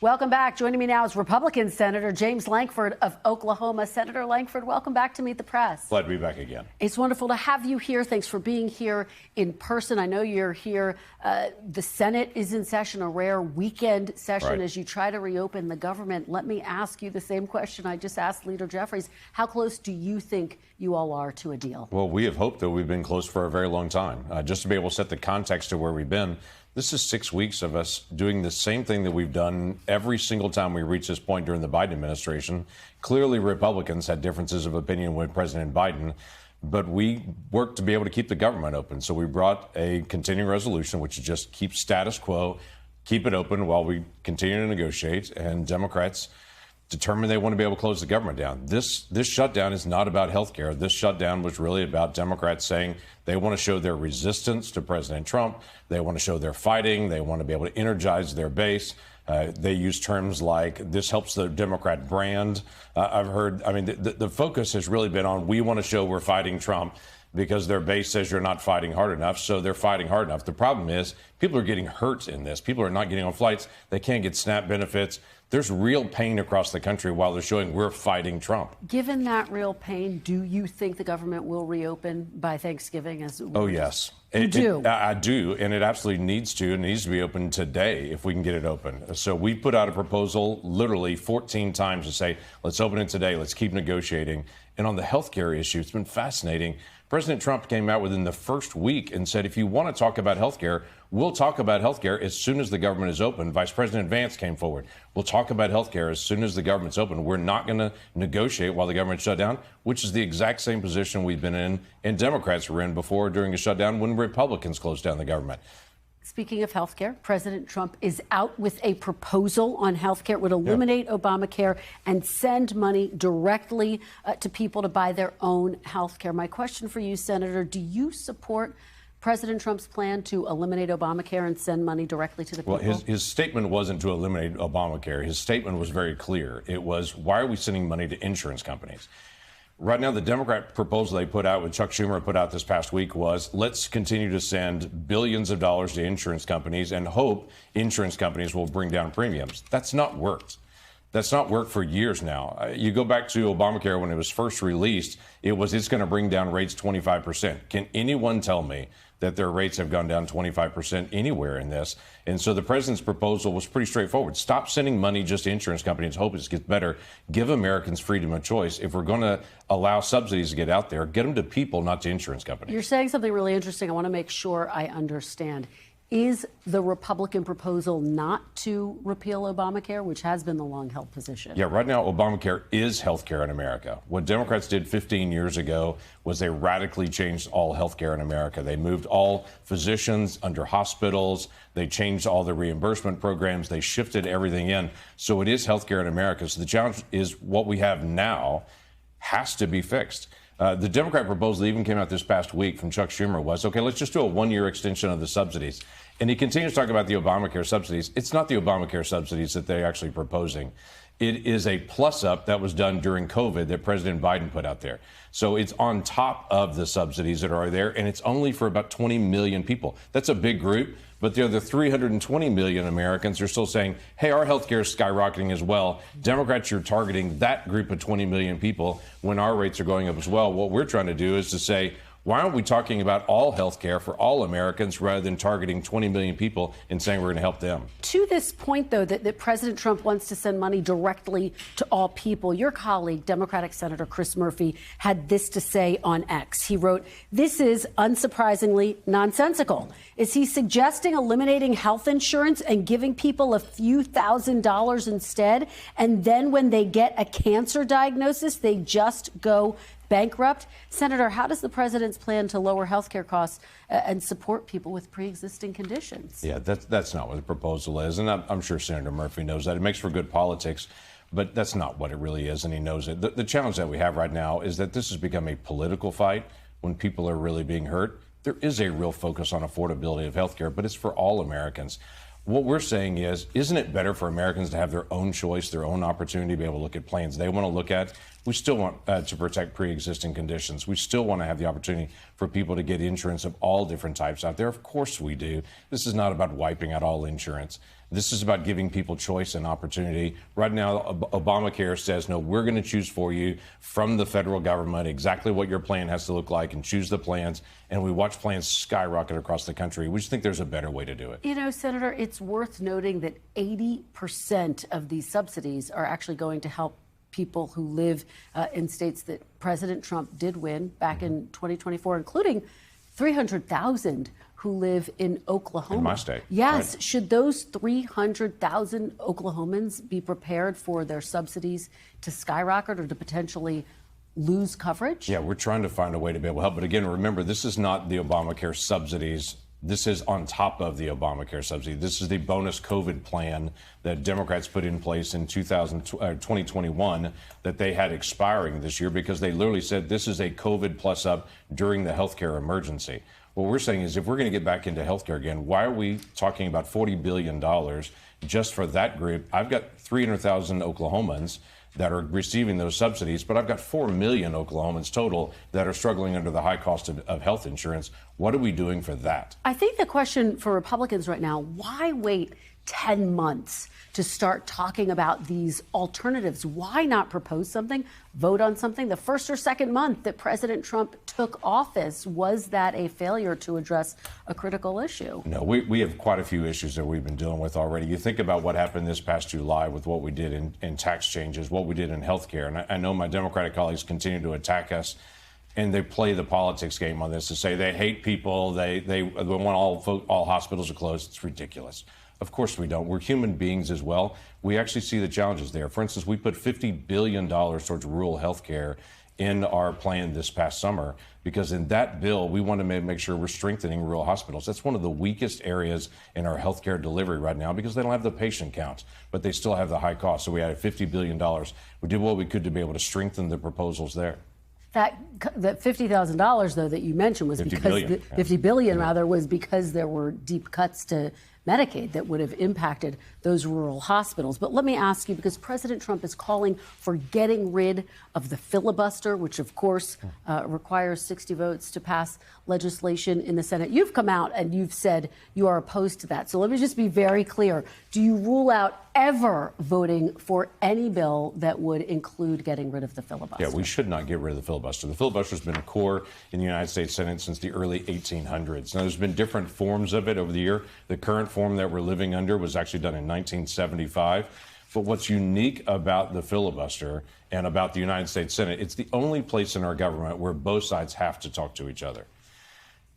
Welcome back. Joining me now is Republican Senator James Lankford of Oklahoma. Senator Lankford, welcome back to Meet the Press. Glad to be back again. It's wonderful to have you here. Thanks for being here in person. I know you're here. The Senate is in session, a rare weekend session as you try to reopen the government. Let me ask you the same question I just asked Leader Jeffries. How close do you think you all are to a deal? Well, we have hoped that we've been close for a very long time. Just to be able to set the context of where we've been, this is 6 weeks of us doing the same thing that we've done every single time we reach this point during the Biden administration. Clearly, Republicans had differences of opinion with President Biden, but we worked to be able to keep the government open. So we brought a continuing resolution, which is just keep status quo, keep it open while we continue to negotiate, and Democrats determined they want to be able to close the government down. This shutdown is not about health care. This shutdown was really about Democrats saying they want to show their resistance to President Trump. They want to show they're fighting. They want to be able to energize their base. They use terms like this helps the Democrat brand. I've heard, I mean, the focus has really been on we want to show we're fighting Trump because their base says you're not fighting hard enough, so they're fighting hard enough. The problem is people are getting hurt in this. People are not getting on flights. They can't get SNAP benefits. There's real pain across the country while they're showing we're fighting Trump. Given that real pain, do you think the government will reopen by Thanksgiving? Oh, yes. You do? I do, and it absolutely needs to. It needs to be open today if we can get it open. So we put out a proposal literally 14 times to say, let's open it today. Let's keep negotiating. And on the health care issue, it's been fascinating. President Trump came out within the first week and said, if you want to talk about health care, we'll talk about health care as soon as the government is open. Vice President Vance came forward. We'll talk about health care as soon as the government's open. We're not going to negotiate while the government's shut down, which is the exact same position we've been in and Democrats were in before during a shutdown when Republicans closed down the government. Speaking of health care, President Trump is out with a proposal on health care. It would eliminate Obamacare and send money directly to people to buy their own health care. My question for you, Senator, do you support President Trump's plan to eliminate Obamacare and send money directly to the people? Well, his statement wasn't to eliminate Obamacare. His statement was very clear. It was, why are we sending money to insurance companies? Right now, the Democrat proposal they put out, with Chuck Schumer put out this past week, was let's continue to send billions of dollars to insurance companies and hope insurance companies will bring down premiums. That's not worked. That's not worked for years now. You go back to Obamacare when it was first released, it's going to bring down rates 25%. Can anyone tell me that their rates have gone down 25% anywhere in this? And so the president's proposal was pretty straightforward. Stop sending money just to insurance companies, hope it gets better. Give Americans freedom of choice. If we're going to allow subsidies to get out there, get them to people, not to insurance companies. You're saying something really interesting. I want to make sure I understand. Is the Republican proposal not to repeal Obamacare, which has been the long-held position? Yeah, right now, Obamacare is health care in America. What Democrats did 15 years ago was they radically changed all health care in America. They moved all physicians under hospitals. They changed all the reimbursement programs. They shifted everything in. So it is health care in America. So the challenge is what we have now has to be fixed. The Democrat proposal that even came out this past week from Chuck Schumer was, okay, let's just do a one-year extension of the subsidies. And he continues to talk about the Obamacare subsidies. It's not the Obamacare subsidies that they're actually proposing. It is a plus-up that was done during COVID that President Biden put out there. So it's on top of the subsidies that are there, and it's only for about 20 million people. That's a big group, but the other 320 million Americans are still saying, hey, our health care is skyrocketing as well. Democrats are targeting that group of 20 million people when our rates are going up as well. What we're trying to do is to say, why aren't we talking about all health care for all Americans rather than targeting 20 million people and saying we're going to help them? To this point, though, that President Trump wants to send money directly to all people, your colleague, Democratic Senator Chris Murphy, had this to say on X. He wrote, this is unsurprisingly nonsensical. Is he suggesting eliminating health insurance and giving people a few $1,000s instead? And then when they get a cancer diagnosis, they just go bankrupt? Senator, how does the president's plan to lower health care costs and support people with pre-existing conditions? Yeah, that's not what the proposal is. And I'm sure Senator Murphy knows that. It makes for good politics, but that's not what it really is, and he knows it. The challenge that we have right now is that this has become a political fight when people are really being hurt. There is a real focus on affordability of health care, but it's for all Americans. What we're saying is, isn't it better for Americans to have their own choice, their own opportunity to be able to look at plans they want to look at? We still want to protect pre-existing conditions. We still want to have the opportunity for people to get insurance of all different types out there. Of course we do. This is not about wiping out all insurance. This is about giving people choice and opportunity. Right now, Obamacare says, no, we're going to choose for you from the federal government exactly what your plan has to look like and choose the plans. And we watch plans skyrocket across the country. We just think there's a better way to do it. You know, Senator, it's worth noting that 80% of these subsidies are actually going to help people who live in states that President Trump did win back in 2024, including 300,000 who live in Oklahoma. In my state. Yes. Right. Should those 300,000 Oklahomans be prepared for their subsidies to skyrocket or to potentially lose coverage? Yeah, we're trying to find a way to be able to help. But again, remember, this is not the Obamacare subsidies. This is on top of the Obamacare subsidy. This is the bonus COVID plan that Democrats put in place in 2021 that they had expiring this year because they literally said this is a COVID plus up during the healthcare emergency. What we're saying is if we're going to get back into healthcare again, why are we talking about $40 billion just for that group? I've got 300,000 Oklahomans that are receiving those subsidies, but I've got 4 million Oklahomans total that are struggling under the high cost of health insurance. What are we doing for that? I think the question for Republicans right now, why wait 10 months to start talking about these alternatives? Why not propose something, vote on something? The first or second month that President Trump took office, was that a failure to address a critical issue? No, we have quite a few issues that we've been dealing with already. You think about what happened this past July with what we did in tax changes, what we did in health care. And I know my Democratic colleagues continue to attack us. And they play the politics game on this to say they hate people, they want all hospitals are closed. It's ridiculous. Of course we don't. We're human beings as well. We actually see the challenges there. For instance, we put $50 billion towards rural health care in our plan this past summer because in that bill, we want to make sure we're strengthening rural hospitals. That's one of the weakest areas in our health care delivery right now because they don't have the patient count, but they still have the high cost. So we added $50 billion. We did what we could to be able to strengthen the proposals there. That $50,000, though, that you mentioned was $50 billion rather, was because there were deep cuts to Medicaid that would have impacted those rural hospitals. But let me ask you, because President Trump is calling for getting rid of the filibuster, which, of course, requires 60 votes to pass legislation in the Senate. You've come out and you've said you are opposed to that. So let me just be very clear. Do you rule out ever voting for any bill that would include getting rid of the filibuster? Yeah, we should not get rid of the filibuster. The filibuster has been a core in the United States Senate since the early 1800s. Now, there's been different forms of it over the year. The current form that we're living under was actually done in 1975. But what's unique about the filibuster and about the United States Senate, it's the only place in our government where both sides have to talk to each other.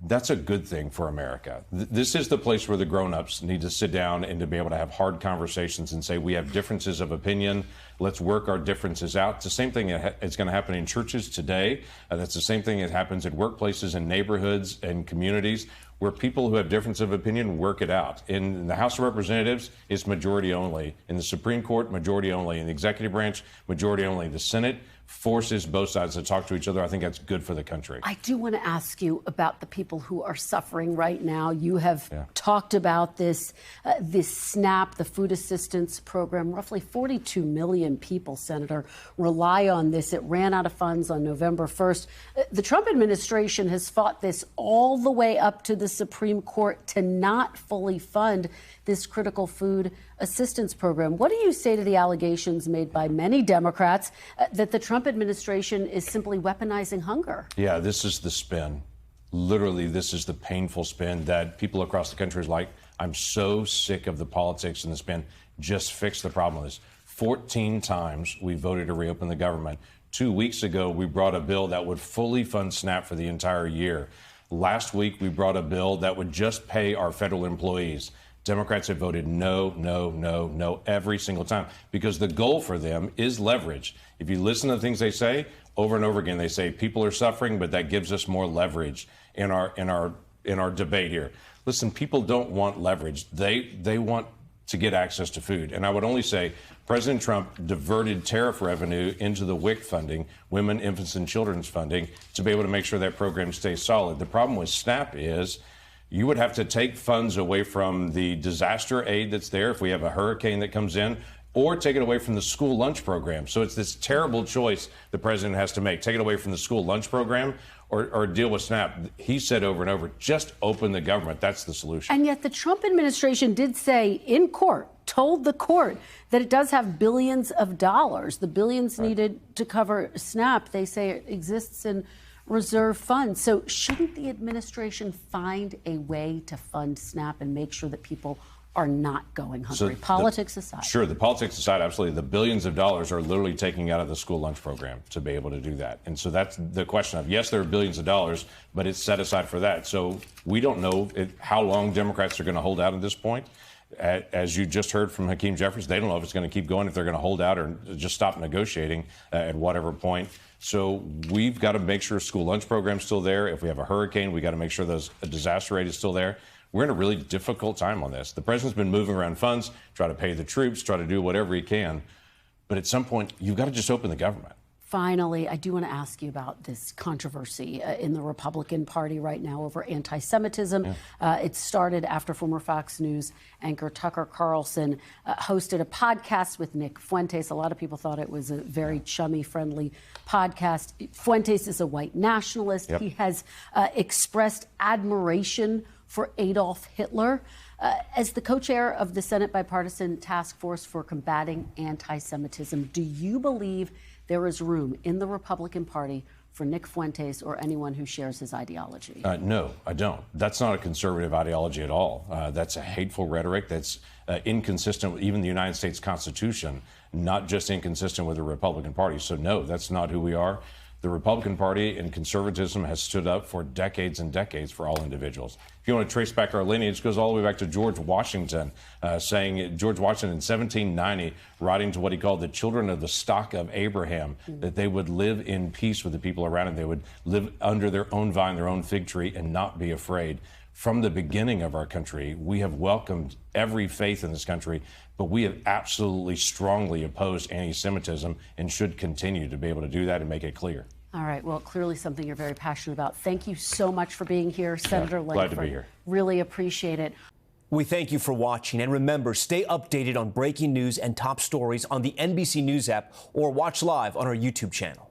That's a good thing for America. This is the place where the grown-ups need to sit down and to be able to have hard conversations and say, we have differences of opinion. Let's work our differences out. It's the same thing that's going to happen in churches today. That's the same thing that happens in workplaces and neighborhoods and communities where people who have difference of opinion work it out. In the House of Representatives, it's majority only. In the Supreme Court, majority only. In the executive branch, majority only. The Senate forces both sides to talk to each other. I think that's good for the country. I do want to ask you about the people who are suffering right now. You have talked about this SNAP, the food assistance program. Roughly 42 million people, Senator, rely on this. It ran out of funds on November 1st. The Trump administration has fought this all the way up to the Supreme Court to not fully fund this critical food assistance program. What do you say to the allegations made by many Democrats that the Trump administration is simply weaponizing hunger? Yeah, this is the spin. Literally, this is the painful spin that people across the country is like, I'm so sick of the politics and the spin. Just fix the problem with this. 14 times we voted to reopen the government. 2 weeks ago, we brought a bill that would fully fund SNAP for the entire year. Last week, we brought a bill that would just pay our federal employees. Democrats have voted no, no, no, no every single time because the goal for them is leverage. If you listen to the things they say over and over again, they say people are suffering, but that gives us more leverage in our debate here. Listen, people don't want leverage. They want to get access to food. And I would only say President Trump diverted tariff revenue into the WIC funding, Women, Infants, and Children's funding, to be able to make sure that program stays solid. The problem with SNAP is you would have to take funds away from the disaster aid that's there if we have a hurricane that comes in, or take it away from the school lunch program. So it's this terrible choice the president has to make. Take it away from the school lunch program or deal with SNAP. He said over and over, just open the government. That's the solution. And yet the Trump administration did say in court, told the court that it does have billions of dollars, the billions needed to cover SNAP. They say it exists in reserve funds. So shouldn't the administration find a way to fund SNAP and make sure that people are not going hungry, politics aside? Sure, the politics aside, absolutely. The billions of dollars are literally taking out of the school lunch program to be able to do that. And so that's the question of, yes, there are billions of dollars, but it's set aside for that. So we don't know how long Democrats are going to hold out at this point. As you just heard from Hakeem Jeffries, they don't know if it's going to keep going, if they're going to hold out or just stop negotiating at whatever point. So we've got to make sure school lunch program's still there. If we have a hurricane, we got to make sure a disaster rate is still there. We're in a really difficult time on this. The president's been moving around funds, try to pay the troops, try to do whatever he can. But at some point, you've got to just open the government. Finally, I do want to ask you about this controversy in the Republican Party right now over anti-Semitism. Yeah. It started after former Fox News anchor Tucker Carlson hosted a podcast with Nick Fuentes. A lot of people thought it was a very chummy, friendly podcast. Fuentes is a white nationalist. Yep. He has expressed admiration for Adolf Hitler. As the co-chair of the Senate Bipartisan Task Force for Combating Anti-Semitism, do you believe there is room in the Republican Party for Nick Fuentes or anyone who shares his ideology? No, I don't. That's not a conservative ideology at all. That's a hateful rhetoric that's inconsistent with even the United States Constitution, not just inconsistent with the Republican Party. So no, that's not who we are. The Republican Party and conservatism has stood up for decades and decades for all individuals. If you want to trace back our lineage, it goes all the way back to George Washington, George Washington in 1790, writing to what he called the children of the stock of Abraham, that they would live in peace with the people around them. They would live under their own vine, their own fig tree, and not be afraid. From the beginning of our country, we have welcomed every faith in this country, but we have absolutely strongly opposed anti-Semitism and should continue to be able to do that and make it clear. All right. Well, clearly something you're very passionate about. Thank you so much for being here, Senator Lankford. Glad to be here. Really appreciate it. We thank you for watching. And remember, stay updated on breaking news and top stories on the NBC News app or watch live on our YouTube channel.